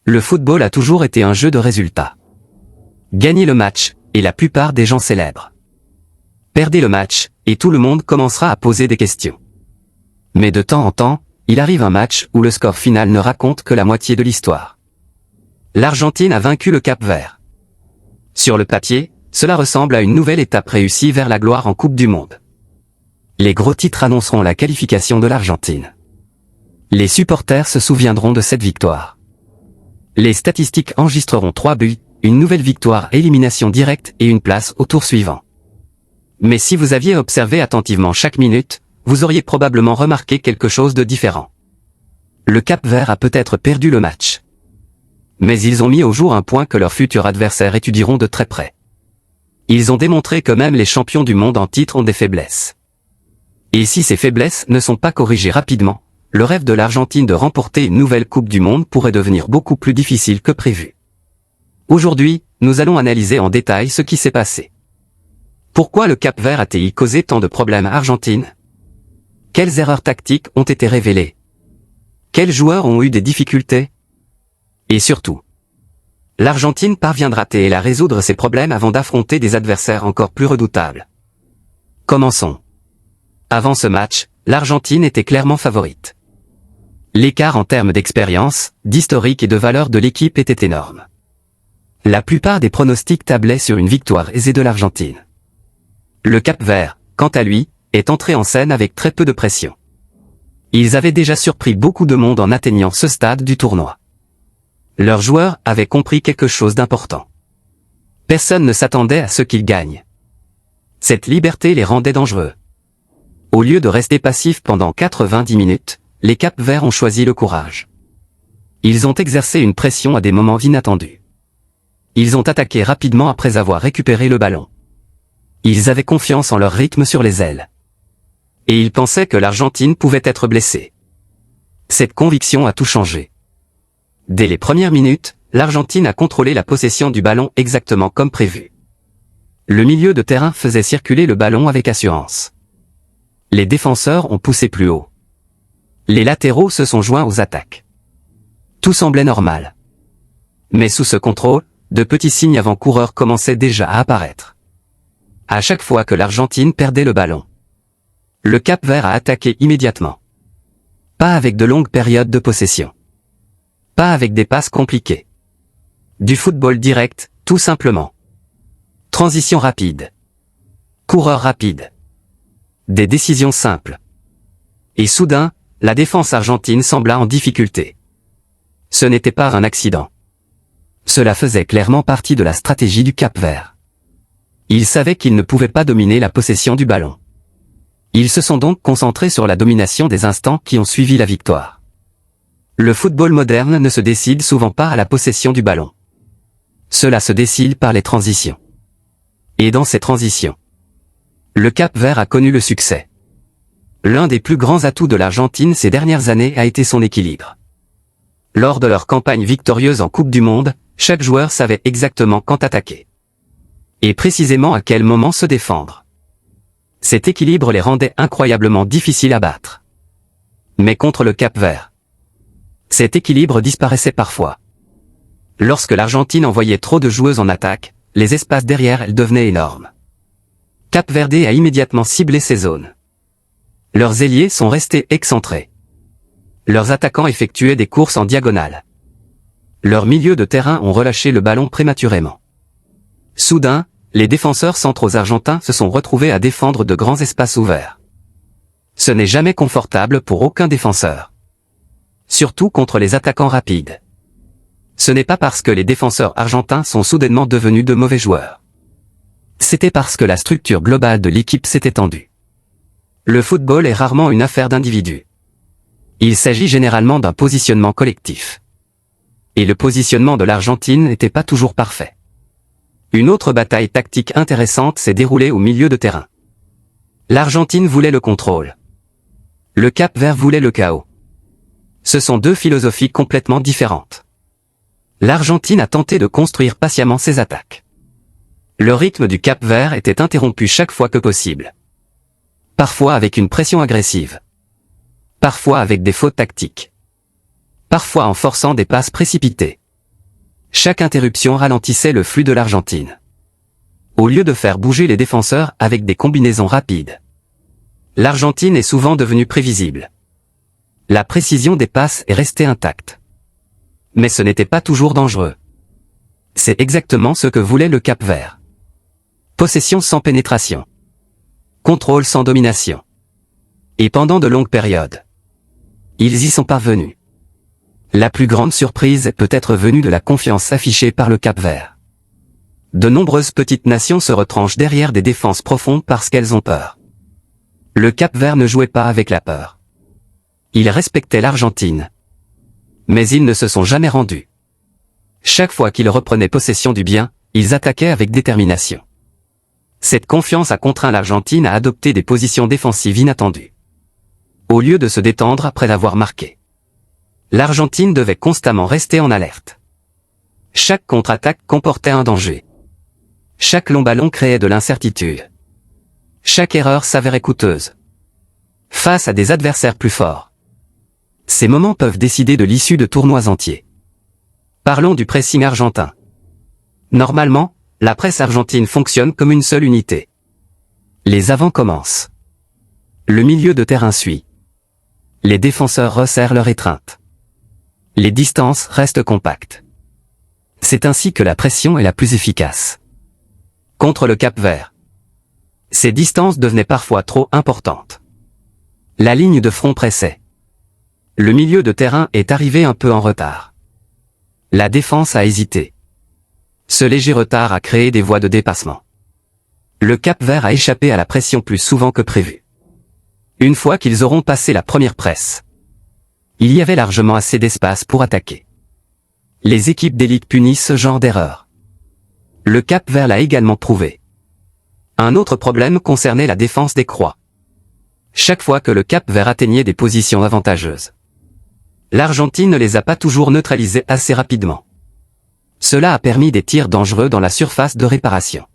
Le football a toujours été un jeu de résultats. Gagnez le match, et la plupart des gens célèbrent. Perdez le match, et tout le monde commencera à poser des questions. Mais de temps en temps, il arrive un match où le score final ne raconte que la moitié de l'histoire. L'Argentine a vaincu le Cap-Vert. Sur le papier, cela ressemble à une nouvelle étape réussie vers la gloire en Coupe du Monde. Les gros titres annonceront la qualification de l'Argentine. Les supporters se souviendront de cette victoire. Les statistiques enregistreront 3 buts, une nouvelle victoire, élimination directe et une place au tour suivant. Mais si vous aviez observé attentivement chaque minute, vous auriez probablement remarqué quelque chose de différent. Le Cap-Vert a peut-être perdu le match. Mais ils ont mis au jour un point que leurs futurs adversaires étudieront de très près. Ils ont démontré que même les champions du monde en titre ont des faiblesses. Et si ces faiblesses ne sont pas corrigées rapidement, le rêve de l'Argentine de remporter une nouvelle Coupe du Monde pourrait devenir beaucoup plus difficile que prévu. Aujourd'hui, nous allons analyser en détail ce qui s'est passé. Pourquoi le Cap-Vert a-t-il causé tant de problèmes à Argentine? Quelles erreurs tactiques ont été révélées? Quels joueurs ont eu des difficultés? Et surtout, l'Argentine parviendra-t-elle à résoudre ces problèmes avant d'affronter des adversaires encore plus redoutables? Commençons. Avant ce match, l'Argentine était clairement favorite. L'écart en termes d'expérience, d'historique et de valeur de l'équipe était énorme. La plupart des pronostics tablaient sur une victoire aisée de l'Argentine. Le Cap-Vert, quant à lui, est entré en scène avec très peu de pression. Ils avaient déjà surpris beaucoup de monde en atteignant ce stade du tournoi. Leurs joueurs avaient compris quelque chose d'important. Personne ne s'attendait à ce qu'ils gagnent. Cette liberté les rendait dangereux. Au lieu de rester passifs pendant 90 minutes, les Cap-Verts ont choisi le courage. Ils ont exercé une pression à des moments inattendus. Ils ont attaqué rapidement après avoir récupéré le ballon. Ils avaient confiance en leur rythme sur les ailes. Et ils pensaient que l'Argentine pouvait être blessée. Cette conviction a tout changé. Dès les premières minutes, l'Argentine a contrôlé la possession du ballon exactement comme prévu. Le milieu de terrain faisait circuler le ballon avec assurance. Les défenseurs ont poussé plus haut. Les latéraux se sont joints aux attaques. Tout semblait normal. Mais sous ce contrôle, de petits signes avant-coureurs commençaient déjà à apparaître. À chaque fois que l'Argentine perdait le ballon, le Cap-Vert a attaqué immédiatement. Pas avec de longues périodes de possession. Pas avec des passes compliquées. Du football direct, tout simplement. Transition rapide. Coureur rapide. Des décisions simples. Et soudain, la défense argentine sembla en difficulté. Ce n'était pas un accident. Cela faisait clairement partie de la stratégie du Cap-Vert. Ils savaient qu'ils ne pouvaient pas dominer la possession du ballon. Ils se sont donc concentrés sur la domination des instants qui ont suivi la victoire. Le football moderne ne se décide souvent pas à la possession du ballon. Cela se décide par les transitions. Et dans ces transitions, le Cap-Vert a connu le succès. L'un des plus grands atouts de l'Argentine ces dernières années a été son équilibre. Lors de leur campagne victorieuse en Coupe du Monde, chaque joueur savait exactement quand attaquer. Et précisément à quel moment se défendre. Cet équilibre les rendait incroyablement difficiles à battre. Mais contre le Cap-Vert, cet équilibre disparaissait parfois. Lorsque l'Argentine envoyait trop de joueuses en attaque, les espaces derrière elles devenaient énormes. Cap-Verdé a immédiatement ciblé ces zones. Leurs ailiers sont restés excentrés. Leurs attaquants effectuaient des courses en diagonale. Leurs milieux de terrain ont relâché le ballon prématurément. Soudain, les défenseurs centraux argentins se sont retrouvés à défendre de grands espaces ouverts. Ce n'est jamais confortable pour aucun défenseur. Surtout contre les attaquants rapides. Ce n'est pas parce que les défenseurs argentins sont soudainement devenus de mauvais joueurs. C'était parce que la structure globale de l'équipe s'est étendue. Le football est rarement une affaire d'individus. Il s'agit généralement d'un positionnement collectif. Et le positionnement de l'Argentine n'était pas toujours parfait. Une autre bataille tactique intéressante s'est déroulée au milieu de terrain. L'Argentine voulait le contrôle. Le Cap-Vert voulait le chaos. Ce sont deux philosophies complètement différentes. L'Argentine a tenté de construire patiemment ses attaques. Le rythme du Cap-Vert était interrompu chaque fois que possible. Parfois avec une pression agressive. Parfois avec des fautes tactiques. Parfois en forçant des passes précipitées. Chaque interruption ralentissait le flux de l'Argentine. Au lieu de faire bouger les défenseurs avec des combinaisons rapides, l'Argentine est souvent devenue prévisible. La précision des passes est restée intacte. Mais ce n'était pas toujours dangereux. C'est exactement ce que voulait le Cap-Vert. Possession sans pénétration. Contrôle sans domination. Et pendant de longues périodes, ils y sont parvenus. La plus grande surprise est peut-être venue de la confiance affichée par le Cap-Vert. De nombreuses petites nations se retranchent derrière des défenses profondes parce qu'elles ont peur. Le Cap-Vert ne jouait pas avec la peur. Il respectait l'Argentine. Mais ils ne se sont jamais rendus. Chaque fois qu'ils reprenaient possession du bien, ils attaquaient avec détermination. Cette confiance a contraint l'Argentine à adopter des positions défensives inattendues. Au lieu de se détendre après l'avoir marqué, l'Argentine devait constamment rester en alerte. Chaque contre-attaque comportait un danger. Chaque long ballon créait de l'incertitude. Chaque erreur s'avérait coûteuse. Face à des adversaires plus forts, ces moments peuvent décider de l'issue de tournois entiers. Parlons du pressing argentin. Normalement, la presse argentine fonctionne comme une seule unité. Les avants commencent. Le milieu de terrain suit. Les défenseurs resserrent leur étreinte. Les distances restent compactes. C'est ainsi que la pression est la plus efficace. Contre le Cap-Vert, ces distances devenaient parfois trop importantes. La ligne de front pressait. Le milieu de terrain est arrivé un peu en retard. La défense a hésité. Ce léger retard a créé des voies de dépassement. Le Cap-Vert a échappé à la pression plus souvent que prévu. Une fois qu'ils auront passé la première presse, il y avait largement assez d'espace pour attaquer. Les équipes d'élite punissent ce genre d'erreur. Le Cap-Vert l'a également prouvé. Un autre problème concernait la défense des croix. Chaque fois que le Cap-Vert atteignait des positions avantageuses, l'Argentine ne les a pas toujours neutralisées assez rapidement. Cela a permis des tirs dangereux dans la surface de réparation.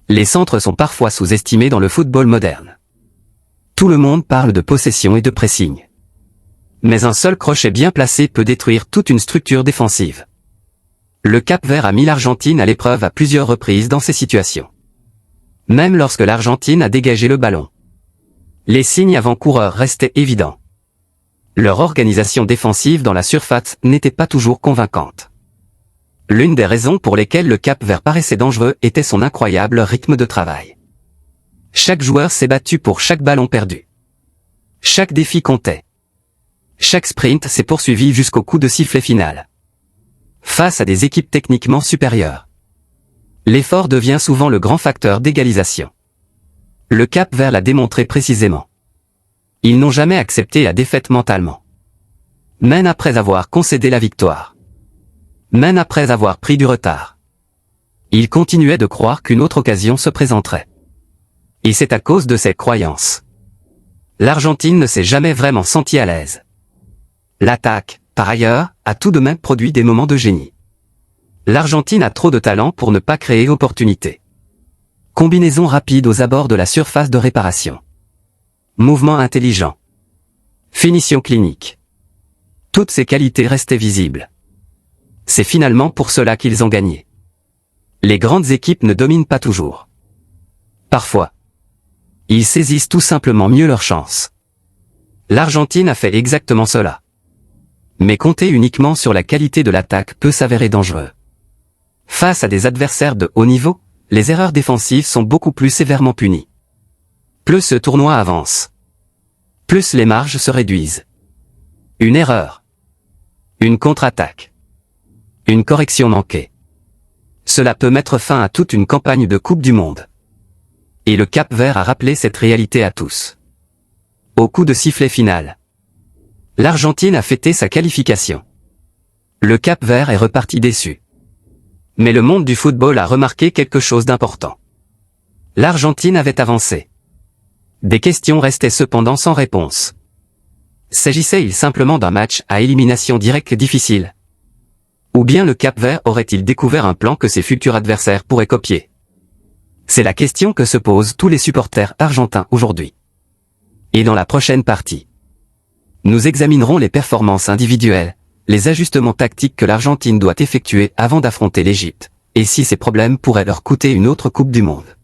Les centres sont parfois sous-estimés dans le football moderne. Tout le monde parle de possession et de pressing. Mais un seul crochet bien placé peut détruire toute une structure défensive. Le Cap-Vert a mis l'Argentine à l'épreuve à plusieurs reprises dans ces situations. Même lorsque l'Argentine a dégagé le ballon, les signes avant-coureurs restaient évidents. Leur organisation défensive dans la surface n'était pas toujours convaincante. L'une des raisons pour lesquelles le Cap-Vert paraissait dangereux était son incroyable rythme de travail. Chaque joueur s'est battu pour chaque ballon perdu. Chaque défi comptait. Chaque sprint s'est poursuivi jusqu'au coup de sifflet final. Face à des équipes techniquement supérieures, l'effort devient souvent le grand facteur d'égalisation. Le Cap-Vert l'a démontré précisément. Ils n'ont jamais accepté la défaite mentalement. Même après avoir concédé la victoire. Même après avoir pris du retard. Ils continuaient de croire qu'une autre occasion se présenterait. Et c'est à cause de cette croyance. L'Argentine ne s'est jamais vraiment sentie à l'aise. L'attaque, par ailleurs, a tout de même produit des moments de génie. L'Argentine a trop de talent pour ne pas créer opportunité. Combinaison rapide aux abords de la surface de réparation. Mouvement intelligent. Finition clinique. Toutes ces qualités restaient visibles. C'est finalement pour cela qu'ils ont gagné. Les grandes équipes ne dominent pas toujours. Parfois, ils saisissent tout simplement mieux leur chance. L'Argentine a fait exactement cela. Mais compter uniquement sur la qualité de l'attaque peut s'avérer dangereux. Face à des adversaires de haut niveau, les erreurs défensives sont beaucoup plus sévèrement punies. Plus ce tournoi avance, plus les marges se réduisent. Une erreur, une contre-attaque, une correction manquée. Cela peut mettre fin à toute une campagne de Coupe du Monde. Et le Cap-Vert a rappelé cette réalité à tous. Au coup de sifflet final, l'Argentine a fêté sa qualification. Le Cap-Vert est reparti déçu. Mais le monde du football a remarqué quelque chose d'important. L'Argentine avait avancé. Des questions restaient cependant sans réponse. S'agissait-il simplement d'un match à élimination directe difficile? Ou bien le Cap-Vert aurait-il découvert un plan que ses futurs adversaires pourraient copier? C'est la question que se posent tous les supporters argentins aujourd'hui. Et dans la prochaine partie, nous examinerons les performances individuelles, les ajustements tactiques que l'Argentine doit effectuer avant d'affronter l'Égypte, et si ces problèmes pourraient leur coûter une autre Coupe du Monde.